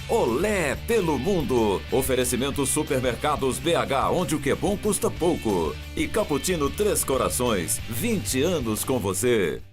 Olé pelo mundo. Oferecimento Supermercados BH, onde o que é bom custa pouco. E Cappuccino Três Corações, 20 anos com você.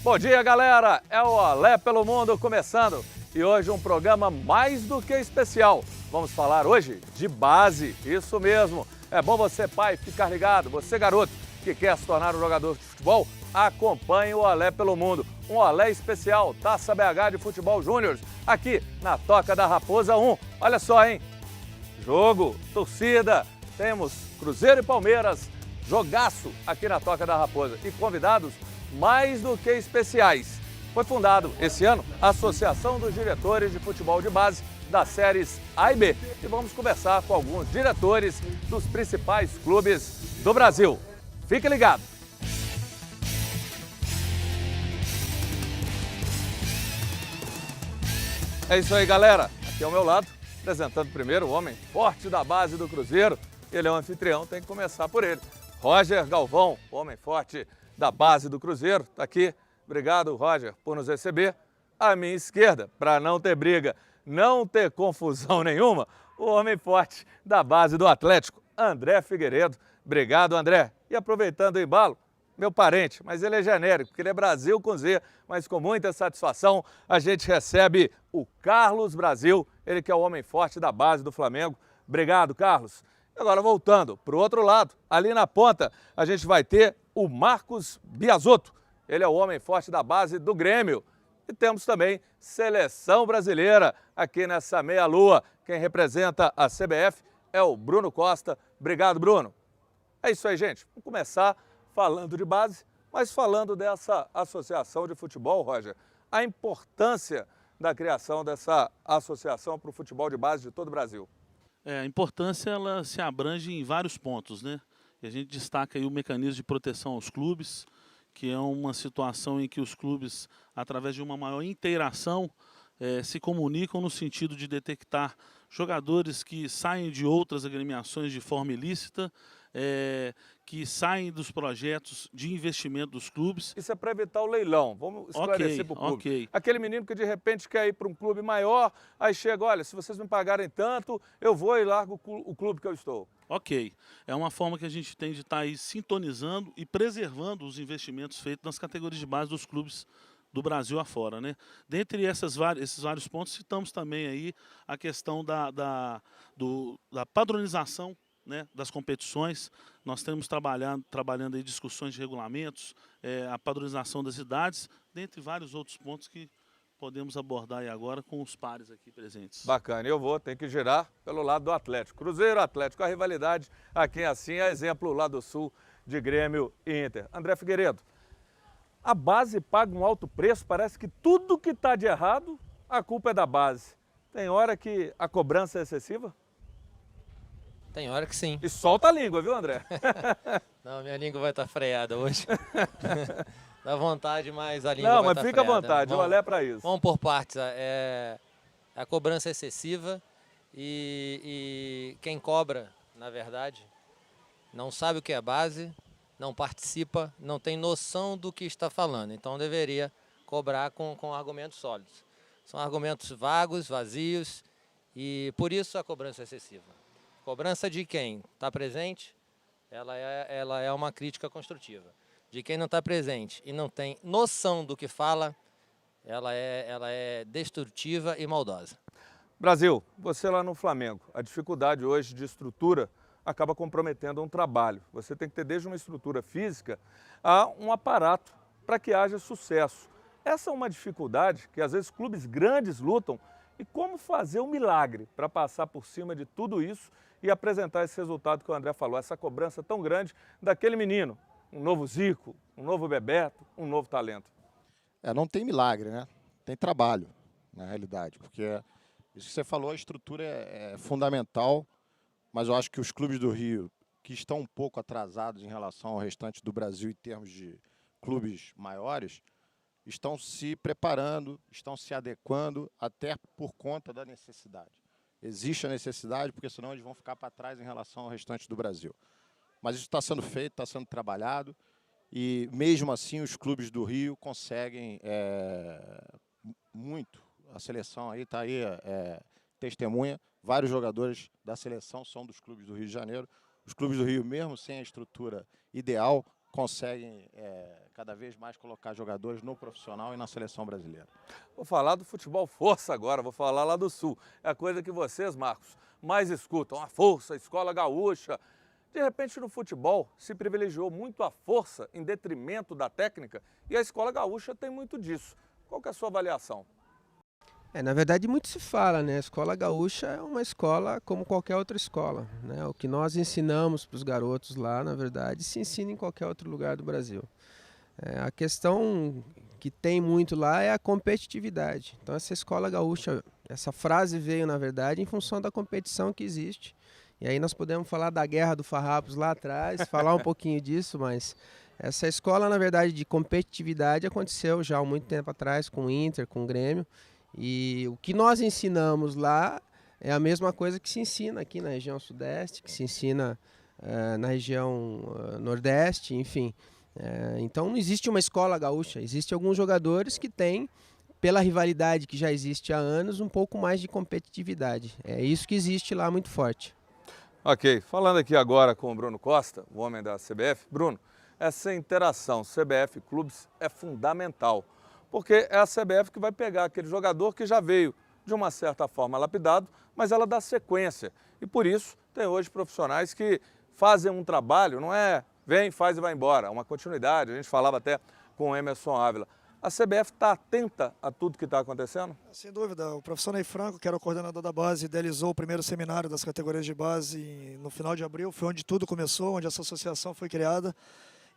Bom dia, galera! É o Olé pelo Mundo começando e hoje um programa mais do que especial. Vamos falar hoje de base, isso mesmo. É bom você, pai, ficar ligado. Você, garoto, que quer se tornar um jogador de futebol, acompanhe o Olé pelo Mundo. Um Olé especial, Taça BH de Futebol Júnior, aqui na Toca da Raposa 1. Olha só, hein? Jogo, torcida, temos Cruzeiro e Palmeiras, jogaço aqui na Toca da Raposa e convidados mais do que especiais. Foi fundado esse ano a Associação dos Diretores de Futebol de Base das séries A e B. E vamos conversar com alguns diretores dos principais clubes do Brasil. Fique ligado! É isso aí, galera. Aqui ao meu lado, apresentando primeiro o homem forte da base do Cruzeiro. Ele é um anfitrião, tem que começar por ele. Roger Galvão, homem forte da base do Cruzeiro, está aqui. Obrigado, Roger, por nos receber. À minha esquerda, para não ter briga, não ter confusão nenhuma, o homem forte da base do Atlético, André Figueiredo. Obrigado, André. E aproveitando o embalo, meu parente, mas ele é genérico, porque ele é Brasil com Z, mas com muita satisfação a gente recebe o Carlos Brasil, ele que é o homem forte da base do Flamengo. Obrigado, Carlos. Agora voltando para o outro lado, ali na ponta, a gente vai ter o Marcos Biasotto. Ele é o homem forte da base do Grêmio. E temos também Seleção Brasileira aqui nessa meia-lua. Quem representa a CBF é o Bruno Costa. Obrigado, Bruno. É isso aí, gente. Vamos começar falando de base, mas falando dessa associação de futebol, Roger. A importância da criação dessa associação para o futebol de base de todo o Brasil. A importância ela se abrange em vários pontos, né? E a gente destaca aí o mecanismo de proteção aos clubes, que é uma situação em que os clubes, através de uma maior interação, se comunicam no sentido de detectar jogadores que saem de outras agremiações de forma ilícita, que saem dos projetos de investimento dos clubes. Isso é para evitar o leilão. Vamos esclarecer para o público. Ok. Aquele menino que de repente quer ir para um clube maior, aí chega, olha, se vocês me pagarem tanto, eu vou e largo o clube que eu estou. Ok. É uma forma que a gente tem de estar aí sintonizando e preservando os investimentos feitos nas categorias de base dos clubes do Brasil afora, né? Dentre esses vários pontos, citamos também aí a questão da padronização, né, das competições. Nós temos trabalhando aí discussões de regulamentos, a padronização das idades, dentre vários outros pontos que podemos abordar aí agora com os pares aqui presentes. Bacana, tem que girar pelo lado do Atlético. Cruzeiro, Atlético, a rivalidade aqui assim é exemplo lá do Sul de Grêmio e Inter. André Figueiredo, a base paga um alto preço, parece que tudo que está de errado, a culpa é da base. Tem hora que a cobrança é excessiva? Tem hora que sim. E solta a língua, viu, André? Não, minha língua vai estar freada hoje. Dá vontade, mas a língua Não, vai mas estar fica à freada. vontade, o Olé é para isso. Vamos por partes. A cobrança é excessiva e quem cobra, na verdade, não sabe o que é base, não participa, não tem noção do que está falando. Então deveria cobrar com argumentos sólidos. São argumentos vagos, vazios e por isso a cobrança é excessiva. Cobrança de quem está presente, ela é uma crítica construtiva. De quem não está presente e não tem noção do que fala, ela é destrutiva e maldosa. Brasil, você lá no Flamengo, a dificuldade hoje de estrutura acaba comprometendo um trabalho. Você tem que ter desde uma estrutura física a um aparato para que haja sucesso. Essa é uma dificuldade que às vezes clubes grandes lutam. E como fazer um milagre para passar por cima de tudo isso e apresentar esse resultado que o André falou, essa cobrança tão grande daquele menino, um novo Zico, um novo Bebeto, um novo talento? Não tem milagre, né? Tem trabalho, na realidade, porque isso que você falou, a estrutura é fundamental, mas eu acho que os clubes do Rio, que estão um pouco atrasados em relação ao restante do Brasil em termos de clubes maiores, estão se preparando, estão se adequando até por conta da necessidade. existe a necessidade, porque senão eles vão ficar para trás em relação ao restante do Brasil. Mas isso está sendo feito, está sendo trabalhado, e mesmo assim os clubes do Rio conseguem muito. A seleção aí está aí, testemunha, vários jogadores da seleção são dos clubes do Rio de Janeiro. Os clubes do Rio, mesmo sem a estrutura ideal, conseguem cada vez mais colocar jogadores no profissional e na seleção brasileira. Vou falar do futebol força agora, vou falar lá do Sul. É a coisa que vocês, Marcos, mais escutam, a força, a escola gaúcha. De repente, no futebol, se privilegiou muito a força em detrimento da técnica e a escola gaúcha tem muito disso. Qual que é a sua avaliação? Na verdade, muito se fala, né? A escola gaúcha é uma escola como qualquer outra escola, né? O que nós ensinamos para os garotos lá, na verdade, se ensina em qualquer outro lugar do Brasil. A questão que tem muito lá é a competitividade. Então, essa escola gaúcha, essa frase veio, na verdade, em função da competição que existe. E aí nós podemos falar da Guerra do Farrapos lá atrás, falar um pouquinho disso, mas essa escola, na verdade, de competitividade aconteceu já há muito tempo atrás com o Inter, com o Grêmio. E o que nós ensinamos lá é a mesma coisa que se ensina aqui na região sudeste, que se ensina na região nordeste, enfim. Então não existe uma escola gaúcha, existem alguns jogadores que têm, pela rivalidade que já existe há anos, um pouco mais de competitividade. É isso que existe lá muito forte. Ok, falando aqui agora com o Bruno Costa, o homem da CBF. Bruno, essa interação CBF-clubes é fundamental, porque é a CBF que vai pegar aquele jogador que já veio de uma certa forma lapidado, mas ela dá sequência. E por isso tem hoje profissionais que fazem um trabalho, não é vem, faz e vai embora, é uma continuidade. A gente falava até com o Emerson Ávila. A CBF está atenta a tudo que está acontecendo? Sem dúvida. O professor Ney Franco, que era o coordenador da base, idealizou o primeiro seminário das categorias de base no final de abril. Foi onde tudo começou, onde essa associação foi criada.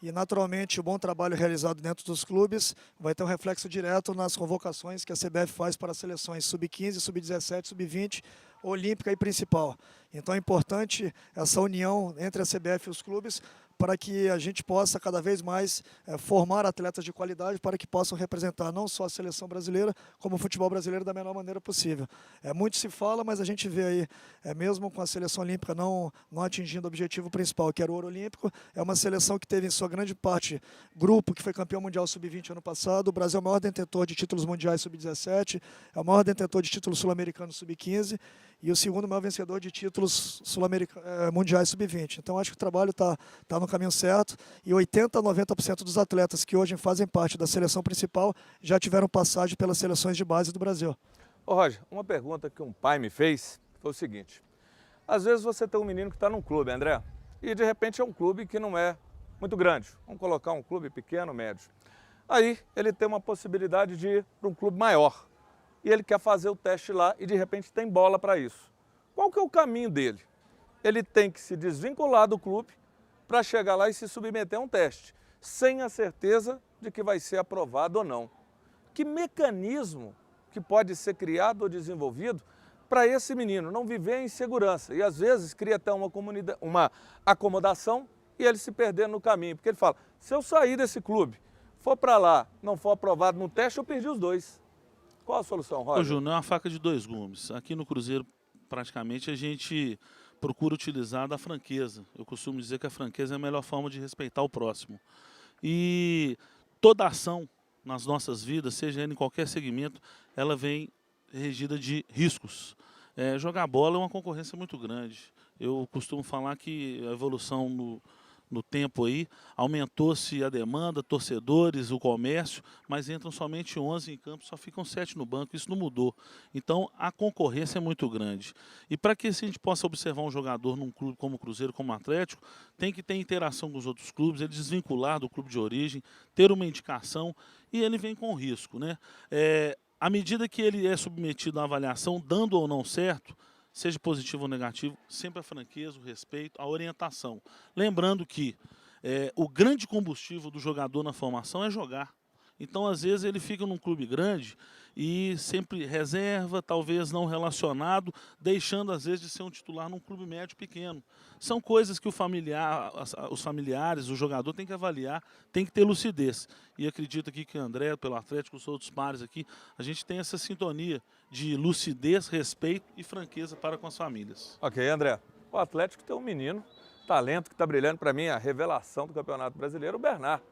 E, naturalmente, o bom trabalho realizado dentro dos clubes vai ter um reflexo direto nas convocações que a CBF faz para as seleções sub-15, sub-17, sub-20, olímpica e principal. Então é importante essa união entre a CBF e os clubes para que a gente possa cada vez mais formar atletas de qualidade para que possam representar não só a seleção brasileira, como o futebol brasileiro da melhor maneira possível. Muito se fala, mas a gente vê aí, mesmo com a seleção olímpica não atingindo o objetivo principal, que era o ouro olímpico, é uma seleção que teve em sua grande parte grupo, que foi campeão mundial sub-20 ano passado. O Brasil é o maior detentor de títulos mundiais sub-17, é o maior detentor de títulos sul-americanos sub-15 e o segundo maior vencedor de títulos mundiais sub-20. Então acho que o trabalho está no caminho certo e 80% a 90% dos atletas que hoje fazem parte da seleção principal já tiveram passagem pelas seleções de base do Brasil. Ô Roger, uma pergunta que um pai me fez foi o seguinte: às vezes você tem um menino que está num clube, André, e de repente é um clube que não é muito grande. Vamos colocar um clube pequeno, médio. Aí ele tem uma possibilidade de ir para um clube maior e ele quer fazer o teste lá e de repente tem bola para isso. Qual que é o caminho dele? Ele tem que se desvincular do clube para chegar lá e se submeter a um teste, sem a certeza de que vai ser aprovado ou não. Que mecanismo que pode ser criado ou desenvolvido para esse menino não viver em segurança? E às vezes cria até uma acomodação e ele se perder no caminho, porque ele fala, se eu sair desse clube, for para lá, não for aprovado no teste, eu perdi os dois. Qual a solução, Roger? Ô, Júnior, é uma faca de dois gumes. Aqui no Cruzeiro, praticamente, a gente procura utilizar da franqueza. Eu costumo dizer que a franqueza é a melhor forma de respeitar o próximo. E toda ação nas nossas vidas, seja em qualquer segmento, ela vem regida de riscos. Jogar bola é uma concorrência muito grande. Eu costumo falar que a evolução no tempo aí, aumentou-se a demanda, torcedores, o comércio, mas entram somente 11 em campo, só ficam 7 no banco, isso não mudou. Então, a concorrência é muito grande. E para que a gente possa observar um jogador num clube como o Cruzeiro, como o Atlético, tem que ter interação com os outros clubes, ele desvincular do clube de origem, ter uma indicação, e ele vem com risco, né? À medida que ele é submetido à avaliação, dando ou não certo, seja positivo ou negativo, sempre a franqueza, o respeito, a orientação. Lembrando que o grande combustível do jogador na formação é jogar. Então, às vezes, ele fica num clube grande e sempre reserva, talvez não relacionado, deixando às vezes de ser um titular num clube médio pequeno. São coisas que os familiares, o jogador tem que avaliar, tem que ter lucidez. E acredito aqui que o André, pelo Atlético, os outros pares aqui, a gente tem essa sintonia de lucidez, respeito e franqueza para com as famílias. Ok, André. O Atlético tem um menino, talento que está brilhando para mim, a revelação do Campeonato Brasileiro, o Bernard.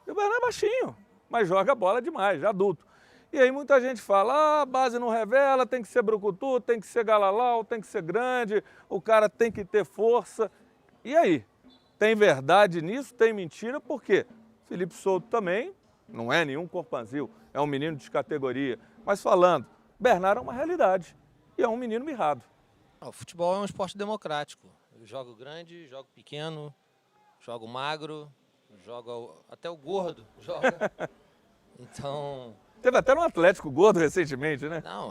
E o Bernard é baixinho, mas joga bola demais, já adulto. E aí muita gente fala, a base não revela, tem que ser brucutu, tem que ser galalau, tem que ser grande, o cara tem que ter força. E aí? Tem verdade nisso? Tem mentira? Por quê? Felipe Souto também não é nenhum corpanzil, é um menino de categoria. Mas falando, Bernard é uma realidade e é um menino mirrado. O futebol é um esporte democrático. Eu jogo grande, jogo pequeno, jogo magro, jogo até o gordo joga. Então... Teve até um Atlético gordo recentemente, né? Não,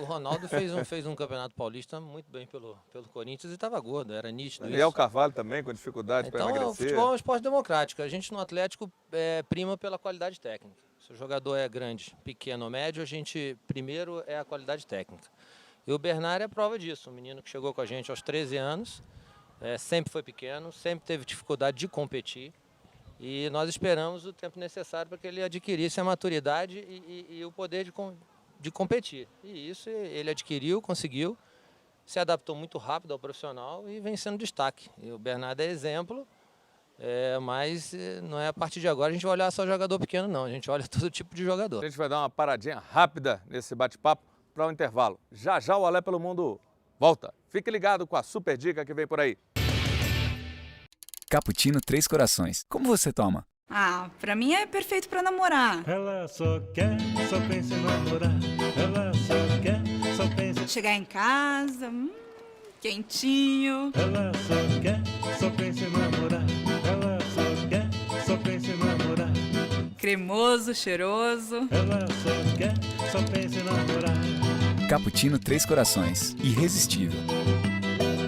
o Ronaldo fez um campeonato paulista muito bem pelo Corinthians e estava gordo, era nítido isso. E o Carvalho também, com dificuldade para emagrecer. Então, o futebol é um esporte democrático. A gente no Atlético prima pela qualidade técnica. Se o jogador é grande, pequeno ou médio, a gente primeiro é a qualidade técnica. E o Bernard é prova disso, um menino que chegou com a gente aos 13 anos, sempre foi pequeno, sempre teve dificuldade de competir. E nós esperamos o tempo necessário para que ele adquirisse a maturidade e o poder de competir. E isso ele adquiriu, conseguiu, se adaptou muito rápido ao profissional e vem sendo destaque. E o Bernardo é exemplo, mas não é a partir de agora a gente vai olhar só jogador pequeno, não. A gente olha todo tipo de jogador. A gente vai dar uma paradinha rápida nesse bate-papo para o intervalo. Já já o Alé pelo Mundo volta. Fique ligado com a super dica que vem por aí. Cappuccino Três Corações. Como você toma? Ah, pra mim é perfeito pra namorar. Ela só pensa em namorar. Ela só pensa... Chegar em casa, quentinho. Ela só pensa em namorar. Ela só pensa em namorar. Cremoso, cheiroso. Ela só pensa em namorar. Cappuccino Três Corações. Irresistível.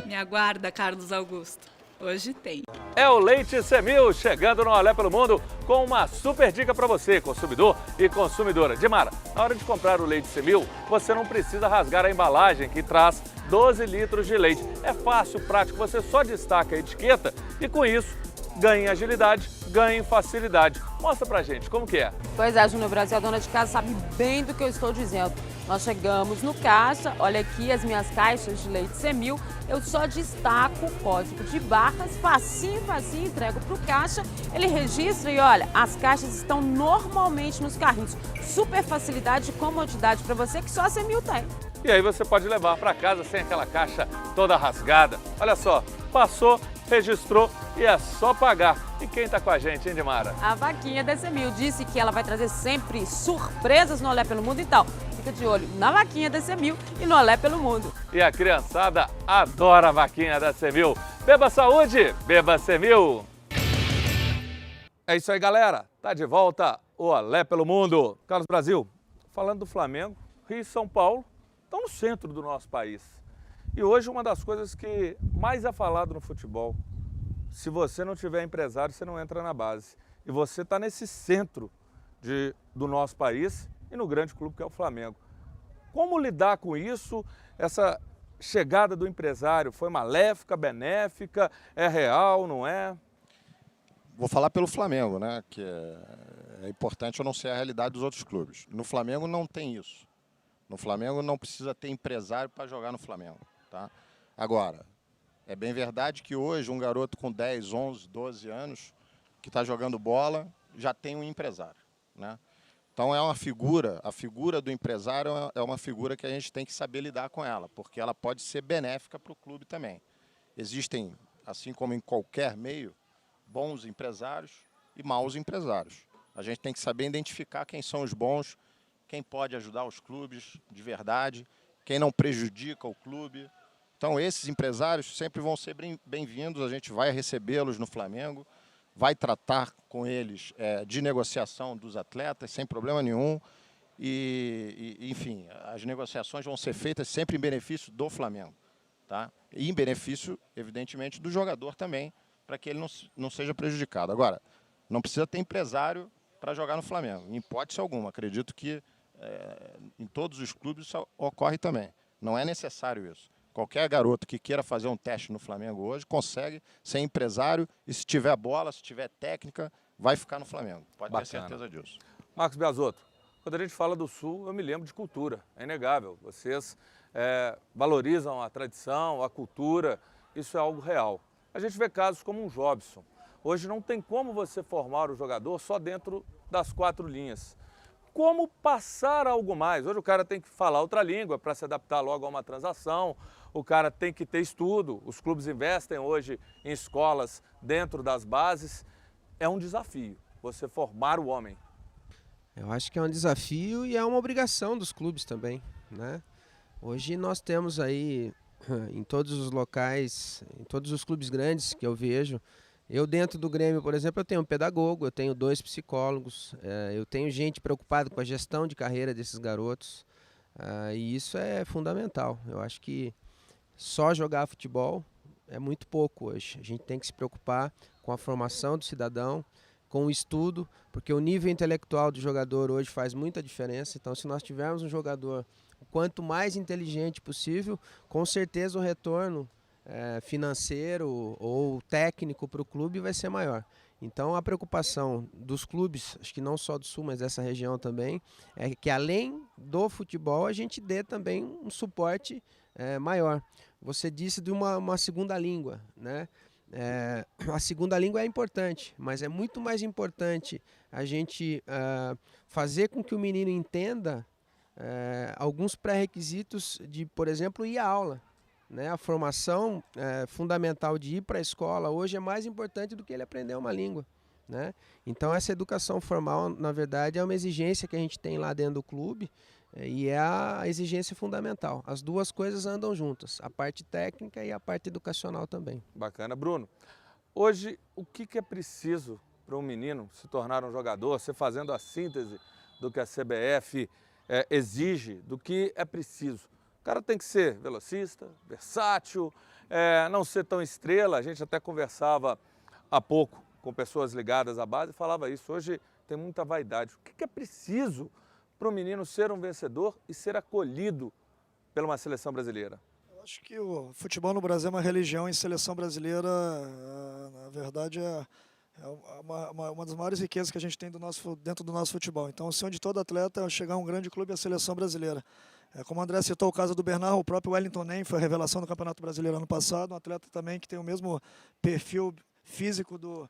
Me aguarda, Carlos Augusto. Hoje tem. É o Leite Semil chegando no Olé pelo Mundo com uma super dica para você, consumidor e consumidora. Dimara, na hora de comprar o Leite Semil, você não precisa rasgar a embalagem que traz 12 litros de leite. É fácil, prático, você só destaca a etiqueta e com isso ganha em agilidade, ganha em facilidade. Mostra pra gente como que é. Pois é, Júnior Brasil, a dona de casa sabe bem do que eu estou dizendo. Nós chegamos no caixa, olha aqui as minhas caixas de leite Semil, eu só destaco o código de barras, facinho, entrego para o caixa, ele registra e olha, as caixas estão normalmente nos carrinhos. Super facilidade e comodidade para você que só a Semil tem. E aí você pode levar para casa sem aquela caixa toda rasgada. Olha só, passou, registrou e é só pagar. E quem tá com a gente, hein, Dimara? A vaquinha da Semil disse que ela vai trazer sempre surpresas no Olé pelo Mundo, então fica de olho na vaquinha da Semil e no Olé pelo Mundo. E a criançada adora a vaquinha da Semil. Beba saúde, beba Semil. É isso aí, galera. Tá de volta o Olé pelo Mundo. Carlos Brasil, falando do Flamengo, Rio e São Paulo estão no centro do nosso país. E hoje uma das coisas que mais é falado no futebol, se você não tiver empresário, você não entra na base. E você está nesse centro do nosso país e no grande clube que é o Flamengo. Como lidar com isso? Essa chegada do empresário foi maléfica, benéfica, é real, não é? Vou falar pelo Flamengo, né? Que é importante eu não ser a realidade dos outros clubes. No Flamengo não tem isso. No Flamengo não precisa ter empresário para jogar no Flamengo. Tá? Agora, é bem verdade que hoje um garoto com 10, 11, 12 anos que está jogando bola já tem um empresário. Né? Então é uma figura, a figura do empresário é uma figura que a gente tem que saber lidar com ela, porque ela pode ser benéfica para o clube também. Existem, assim como em qualquer meio, bons empresários e maus empresários. A gente tem que saber identificar quem são os bons, quem pode ajudar os clubes de verdade, quem não prejudica o clube. Então esses empresários sempre vão ser bem-vindos, a gente vai recebê-los no Flamengo, vai tratar com eles de negociação dos atletas sem problema nenhum enfim, as negociações vão ser feitas sempre em benefício do Flamengo, tá? E em benefício, evidentemente, do jogador também, para que ele não seja prejudicado. Agora, não precisa ter empresário para jogar no Flamengo, em hipótese alguma. Acredito que em todos os clubes isso ocorre também. Não é necessário isso. Qualquer garoto que queira fazer um teste no Flamengo hoje consegue ser empresário e se tiver bola, se tiver técnica, vai ficar no Flamengo. Pode ter certeza disso. Marcos Biasotto, quando a gente fala do Sul, eu me lembro de cultura, é inegável. Vocês valorizam a tradição, a cultura, isso é algo real. A gente vê casos como um Jobson. Hoje não tem como você formar o jogador só dentro das 4 linhas. Como passar algo mais? Hoje o cara tem que falar outra língua para se adaptar logo a uma transação, o cara tem que ter estudo, os clubes investem hoje em escolas dentro das bases. É um desafio você formar o homem. Eu acho que é um desafio e é uma obrigação dos clubes também, né? Hoje nós temos aí em todos os locais, em todos os clubes grandes que eu vejo, eu dentro do Grêmio, por exemplo, eu tenho um pedagogo, eu tenho 2 psicólogos, eu tenho gente preocupada com a gestão de carreira desses garotos, e isso é fundamental. Eu acho que só jogar futebol é muito pouco hoje. A gente tem que se preocupar com a formação do cidadão, com o estudo, porque o nível intelectual do jogador hoje faz muita diferença. Então, se nós tivermos um jogador o quanto mais inteligente possível, com certeza o retorno financeiro ou técnico para o clube vai ser maior. Então, a preocupação dos clubes, acho que não só do Sul, mas dessa região também, é que além do futebol, a gente dê também um suporte maior. Você disse de uma segunda língua, né? A segunda língua é importante, mas é muito mais importante a gente fazer com que o menino entenda alguns pré-requisitos de, por exemplo, ir à aula. Né? A formação fundamental de ir para a escola hoje é mais importante do que ele aprender uma língua. Né? Então essa educação formal, na verdade, é uma exigência que a gente tem lá dentro do clube e é a exigência fundamental. As duas coisas andam juntas, a parte técnica e a parte educacional também. Bacana. Bruno, hoje o que é preciso para um menino se tornar um jogador, você fazendo a síntese do que a CBF exige, do que é preciso? O cara tem que ser velocista, versátil, não ser tão estrela. A gente até conversava há pouco com pessoas ligadas à base e falava isso. Hoje tem muita vaidade. O que é preciso para o menino ser um vencedor e ser acolhido pela uma seleção brasileira? Eu acho que o futebol no Brasil é uma religião, e seleção brasileira, na verdade, é uma das maiores riquezas que a gente tem dentro do nosso futebol. Então, o sonho de todo atleta é chegar a um grande clube, a seleção brasileira. Como o André citou o caso do Bernard, o próprio Wellington Nem foi a revelação do Campeonato Brasileiro ano passado, um atleta também que tem o mesmo perfil físico do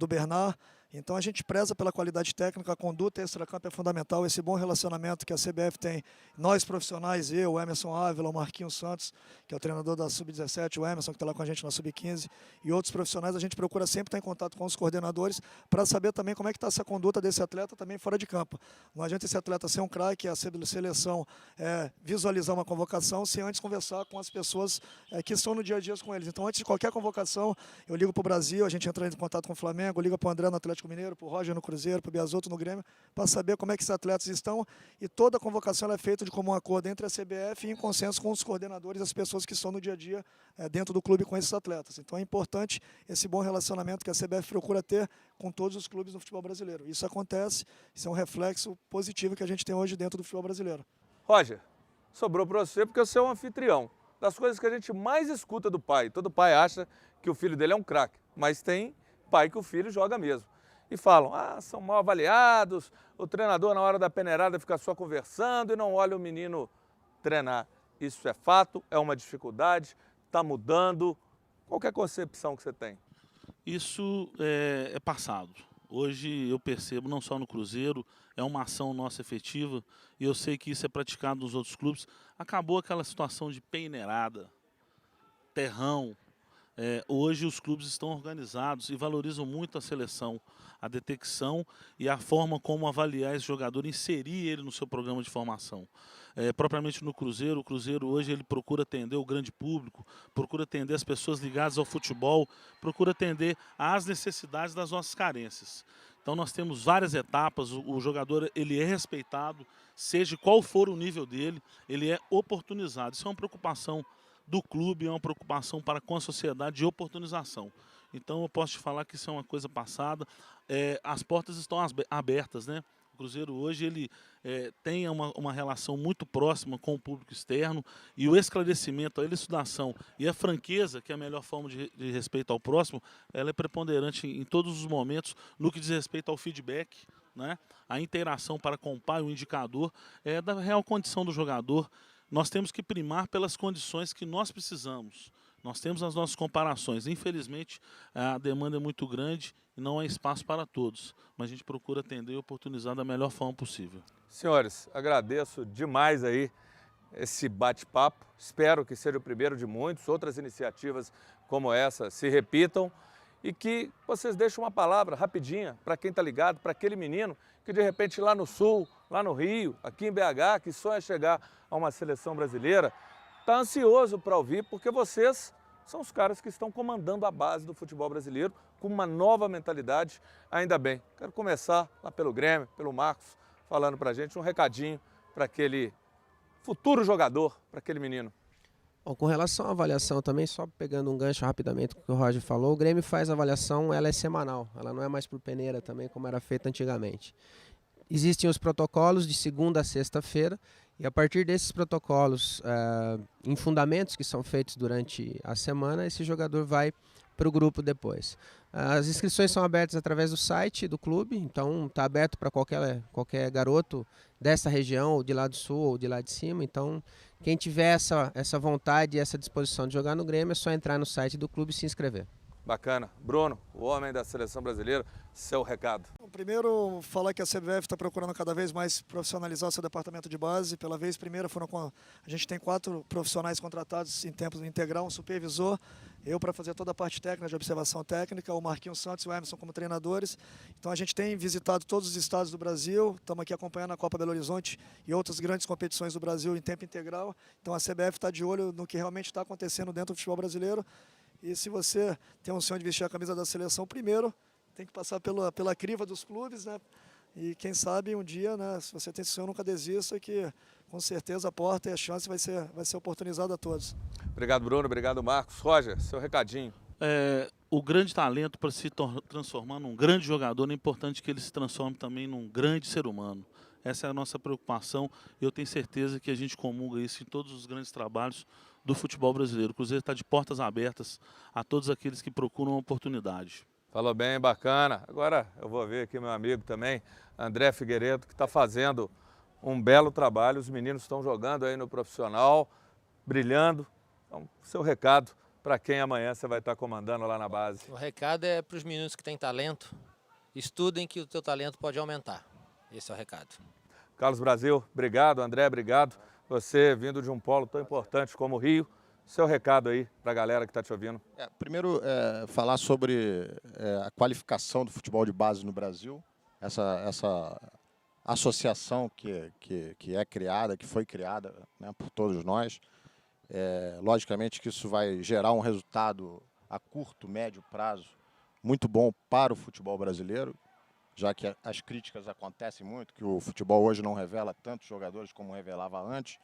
Bernard. Então a gente preza pela qualidade técnica, a conduta extracampo é fundamental, esse bom relacionamento que a CBF tem, nós profissionais, eu, o Emerson Ávila, o Marquinhos Santos, que é o treinador da Sub-17, o Emerson, que está lá com a gente na Sub-15, e outros profissionais, a gente procura sempre estar em contato com os coordenadores para saber também como é que está essa conduta desse atleta também fora de campo. Não adianta esse atleta ser um craque, a seleção visualizar uma convocação, sem antes conversar com as pessoas que estão no dia a dia com eles. Então, antes de qualquer convocação, eu ligo para o Brasil, a gente entra em contato com o Flamengo, liga para o André no Atlético Mineiro, para o Roger no Cruzeiro, para o Biasotto no Grêmio, para saber como é que esses atletas estão, e toda a convocação é feita de comum acordo entre a CBF e em consenso com os coordenadores, as pessoas que estão no dia a dia dentro do clube com esses atletas. Então é importante esse bom relacionamento que a CBF procura ter com todos os clubes no futebol brasileiro. Isso acontece, isso é um reflexo positivo que a gente tem hoje dentro do futebol brasileiro. Roger, sobrou para você porque você é um anfitrião. Das coisas que a gente mais escuta do pai, todo pai acha que o filho dele é um craque, mas tem pai que o filho joga mesmo. E falam, são mal avaliados, o treinador na hora da peneirada fica só conversando e não olha o menino treinar. Isso é fato, é uma dificuldade, está mudando. Qualquer concepção que você tem? Isso é passado. Hoje eu percebo, não só no Cruzeiro, é uma ação nossa efetiva e eu sei que isso é praticado nos outros clubes. Acabou aquela situação de peneirada, terrão. Hoje os clubes estão organizados e valorizam muito a seleção, a detecção e a forma como avaliar esse jogador, inserir ele no seu programa de formação. Propriamente no Cruzeiro, o Cruzeiro hoje ele procura atender o grande público, procura atender as pessoas ligadas ao futebol, procura atender às necessidades das nossas carências. Então nós temos várias etapas, o jogador ele é respeitado, seja qual for o nível dele, ele é oportunizado. Isso é uma preocupação do clube, é uma preocupação para com a sociedade de oportunização. Então eu posso te falar que isso é uma coisa passada, as portas estão abertas, né? O Cruzeiro hoje ele tem uma relação muito próxima com o público externo e o esclarecimento, a elucidação e a franqueza, que é a melhor forma de respeito ao próximo, ela é preponderante em todos os momentos no que diz respeito ao feedback, né? A interação para com o pai, o indicador da real condição do jogador. Nós temos que primar pelas condições que nós precisamos. Nós temos as nossas comparações. Infelizmente, a demanda é muito grande e não há espaço para todos. Mas a gente procura atender e oportunizar da melhor forma possível. Senhores, agradeço demais aí esse bate-papo. Espero que seja o primeiro de muitos. Outras iniciativas como essa se repitam e que vocês deixem uma palavra rapidinha para quem está ligado, para aquele menino que de repente lá no Sul, lá no Rio, aqui em BH, que sonha chegar a uma seleção brasileira, está ansioso para ouvir, porque vocês são os caras que estão comandando a base do futebol brasileiro com uma nova mentalidade, ainda bem. Quero começar lá pelo Grêmio, pelo Marcos, falando para a gente um recadinho para aquele futuro jogador, para aquele menino. Bom, com relação à avaliação também, só pegando um gancho rapidamente com o que o Roger falou, o Grêmio faz avaliação, ela é semanal, ela não é mais por peneira também, como era feita antigamente. Existem os protocolos de segunda a sexta-feira, e a partir desses protocolos, em fundamentos que são feitos durante a semana, esse jogador vai para o grupo depois. As inscrições são abertas através do site do clube, então está aberto para qualquer garoto dessa região, ou de lá do sul, ou de lá de cima. Então, quem tiver essa vontade e essa disposição de jogar no Grêmio, é só entrar no site do clube e se inscrever. Bacana. Bruno, o homem da seleção brasileira, seu recado. Primeiro, falar que a CBF está procurando cada vez mais profissionalizar o seu departamento de base. Pela vez primeira, a gente tem 4 profissionais contratados em tempo integral, um supervisor, eu para fazer toda a parte técnica, de observação técnica, o Marquinhos Santos e o Emerson como treinadores. Então a gente tem visitado todos os estados do Brasil, estamos aqui acompanhando a Copa Belo Horizonte e outras grandes competições do Brasil em tempo integral. Então a CBF está de olho no que realmente está acontecendo dentro do futebol brasileiro. E se você tem um sonho de vestir a camisa da seleção, primeiro tem que passar pela criva dos clubes, né? E quem sabe um dia, né, se você tem esse sonho, nunca desista, que com certeza a porta e a chance vai ser oportunizada a todos. Obrigado, Bruno. Obrigado, Marcos. Roger, seu recadinho. O grande talento para se transformar num grande jogador, é importante que ele se transforme também num grande ser humano. Essa é a nossa preocupação e eu tenho certeza que a gente comunga isso em todos os grandes trabalhos do futebol brasileiro. O Cruzeiro está de portas abertas a todos aqueles que procuram uma oportunidade. Falou bem, bacana. Agora eu vou ver aqui meu amigo também, André Figueiredo, que está fazendo um belo trabalho. Os meninos estão jogando aí no profissional, brilhando. Então, seu recado para quem amanhã você vai estar comandando lá na base. O recado é para os meninos que têm talento, estudem que o teu talento pode aumentar. Esse é o recado. Carlos Brasil, obrigado. André, obrigado. Você vindo de um polo tão importante como o Rio, seu recado aí para a galera que está te ouvindo. Primeiro, falar sobre a qualificação do futebol de base no Brasil, essa associação que é criada, que foi criada, né, por todos nós. Logicamente que isso vai gerar um resultado a curto, médio prazo muito bom para o futebol brasileiro, já que as críticas acontecem muito, que o futebol hoje não revela tantos jogadores como revelava antes,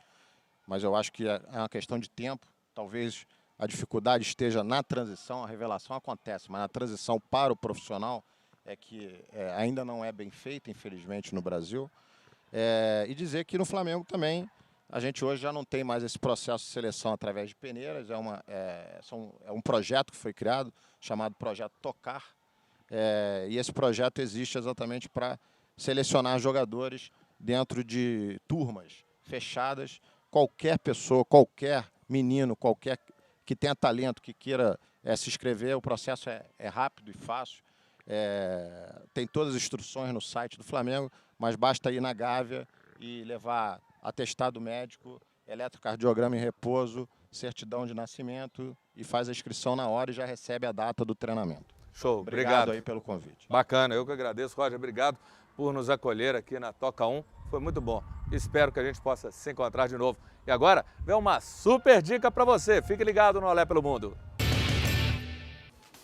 mas eu acho que é uma questão de tempo. Talvez a dificuldade esteja na transição, a revelação acontece, mas na transição para o profissional é que ainda não é bem feita, infelizmente, no Brasil. E dizer que no Flamengo também, a gente hoje já não tem mais esse processo de seleção através de peneiras, é um projeto que foi criado, chamado Projeto Tocar, e esse projeto existe exatamente para selecionar jogadores dentro de turmas fechadas. Qualquer pessoa, qualquer menino, qualquer que tenha talento, que queira se inscrever, o processo é rápido e fácil. Tem todas as instruções no site do Flamengo, mas basta ir na Gávea e levar atestado médico, eletrocardiograma em repouso, certidão de nascimento e faz a inscrição na hora e já recebe a data do treinamento. Show, obrigado aí pelo convite. Bacana, eu que agradeço, Roger, obrigado por nos acolher aqui na Toca 1, foi muito bom. Espero que a gente possa se encontrar de novo. E agora, vem uma super dica para você, fique ligado no Olé pelo Mundo.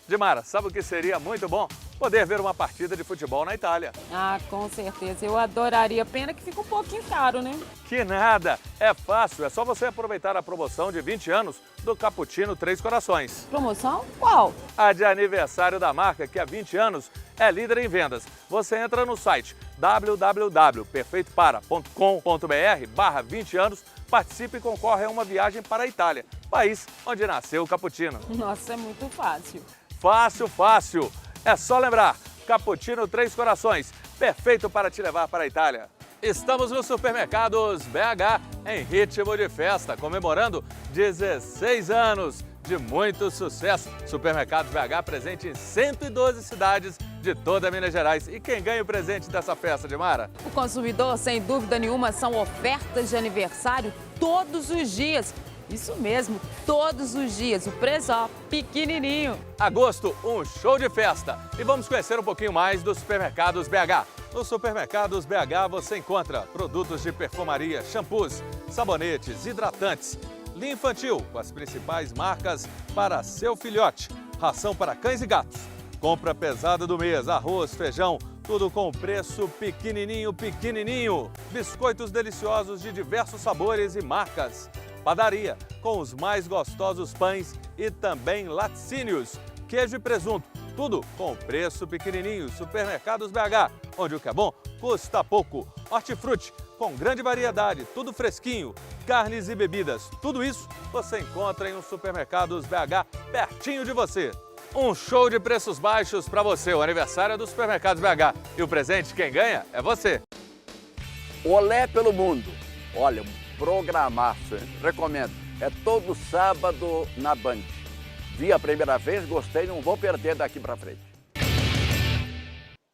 Dimara, sabe o que seria muito bom? poder ver uma partida de futebol na Itália. Ah, com certeza. Eu adoraria. Pena que fica um pouquinho caro, né? Que nada! É fácil, é só você aproveitar a promoção de 20 anos do Cappuccino Três Corações. Promoção? Qual? A de aniversário da marca, que há 20 anos é líder em vendas. Você entra no site www.perfeitopara.com.br/20 anos, participe e concorre a uma viagem para a Itália, país onde nasceu o cappuccino. Nossa, é muito fácil. Fácil, fácil! É só lembrar, Cappuccino Três Corações, perfeito para te levar para a Itália. Estamos nos supermercados BH em ritmo de festa, comemorando 16 anos de muito sucesso. Supermercados BH presente em 112 cidades de toda Minas Gerais. E quem ganha o presente dessa festa, Dimara? O consumidor, sem dúvida nenhuma, são ofertas de aniversário todos os dias. Isso mesmo, todos os dias. O preço, ó, pequenininho. Agosto, um show de festa. E vamos conhecer um pouquinho mais dos supermercados BH. Nos supermercados BH você encontra produtos de perfumaria, shampoos, sabonetes, hidratantes, linha infantil com as principais marcas para seu filhote, ração para cães e gatos, compra pesada do mês, arroz, feijão, tudo com preço pequenininho, pequenininho. Biscoitos deliciosos de diversos sabores e marcas. Padaria, com os mais gostosos pães e também laticínios, queijo e presunto, tudo com preço pequenininho. Supermercados BH, onde o que é bom custa pouco. Hortifruti, com grande variedade, tudo fresquinho, carnes e bebidas, tudo isso você encontra em um Supermercados BH pertinho de você. Um show de preços baixos para você, o aniversário é do Supermercados BH. E o presente, quem ganha, é você. Olé pelo Mundo, olha, programaço, hein? Recomendo. É todo sábado na Band. Vi a primeira vez, gostei, não vou perder daqui para frente.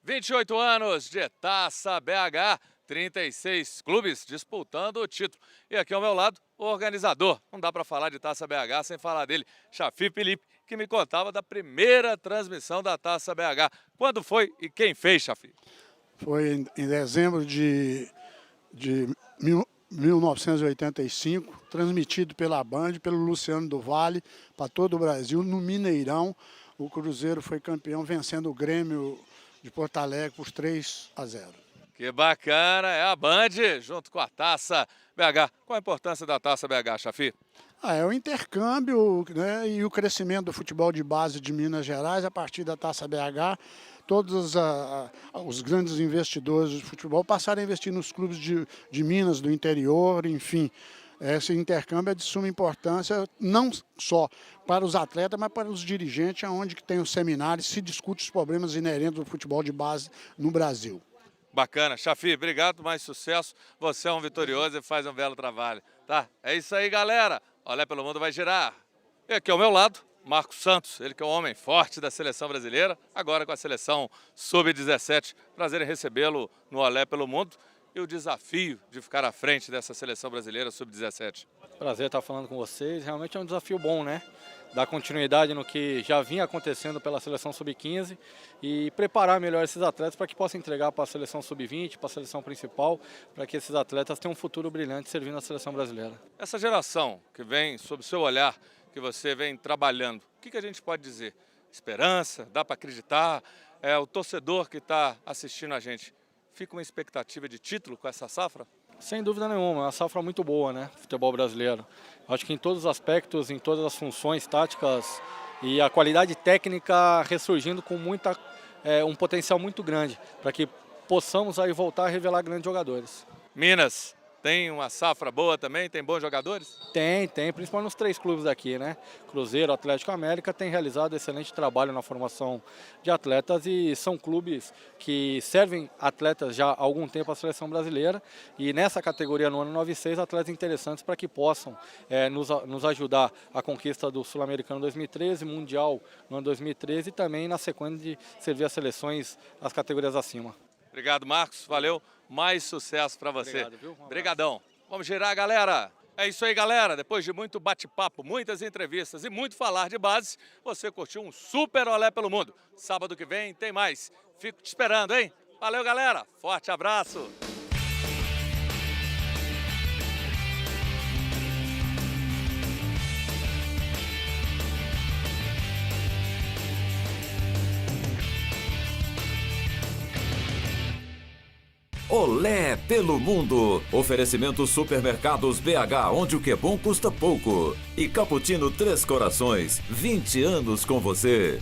28 anos de Taça BH, 36 clubes disputando o título. E aqui ao meu lado, o organizador. Não dá para falar de Taça BH sem falar dele, Chafi Felipe, que me contava da primeira transmissão da Taça BH. Quando foi e quem fez, Chafi? Foi em dezembro de 1985, transmitido pela Band, pelo Luciano do Vale, para todo o Brasil, no Mineirão. O Cruzeiro foi campeão, vencendo o Grêmio de Porto Alegre por 3-0. Que bacana, é a Band junto com a Taça BH. Qual a importância da Taça BH, Chafi? É o intercâmbio, né, e o crescimento do futebol de base de Minas Gerais a partir da Taça BH. Todos os grandes investidores de futebol passaram a investir nos clubes de Minas, do interior, enfim. Esse intercâmbio é de suma importância, não só para os atletas, mas para os dirigentes, onde tem os seminários, se discute os problemas inerentes do futebol de base no Brasil. Bacana. Chafi, obrigado, mais sucesso. Você é um vitorioso e faz um belo trabalho. Tá? É isso aí, galera. Olé pelo Mundo vai girar. E aqui ao meu lado, Marcos Santos, ele que é o homem forte da seleção brasileira, agora com a seleção Sub-17. Prazer em recebê-lo no Olé pelo Mundo e o desafio de ficar à frente dessa seleção brasileira Sub-17. Prazer estar falando com vocês, realmente é um desafio bom, né? Dar continuidade no que já vinha acontecendo pela seleção Sub-15 e preparar melhor esses atletas para que possam entregar para a seleção Sub-20, para a seleção principal, para que esses atletas tenham um futuro brilhante servindo a seleção brasileira. Essa geração que vem sob o seu olhar, que você vem trabalhando, o que a gente pode dizer? Esperança? Dá para acreditar? É o torcedor que está assistindo a gente. Fica uma expectativa de título com essa safra? Sem dúvida nenhuma, é uma safra muito boa, né, futebol brasileiro. Acho que em todos os aspectos, em todas as funções táticas e a qualidade técnica ressurgindo com um potencial muito grande para que possamos aí voltar a revelar grandes jogadores. Minas tem uma safra boa também? Tem bons jogadores? Tem, principalmente nos 3 clubes daqui, né? Cruzeiro, Atlético e América tem realizado excelente trabalho na formação de atletas e são clubes que servem atletas já há algum tempo à seleção brasileira e nessa categoria no ano 96, atletas interessantes para que possam nos ajudar a conquista do Sul-Americano 2013, Mundial no ano 2013 e também na sequência de servir as seleções as categorias acima. Obrigado, Marcos. Valeu. Mais sucesso para você. Obrigado, viu? Obrigadão. Vamos girar, galera. É isso aí, galera. Depois de muito bate-papo, muitas entrevistas e muito falar de base, você curtiu um super Olé pelo Mundo. Sábado que vem tem mais. Fico te esperando, hein? Valeu, galera. Forte abraço. Olé pelo mundo. Oferecimento Supermercados BH, onde o que é bom custa pouco. E Cappuccino Três Corações, 20 anos com você.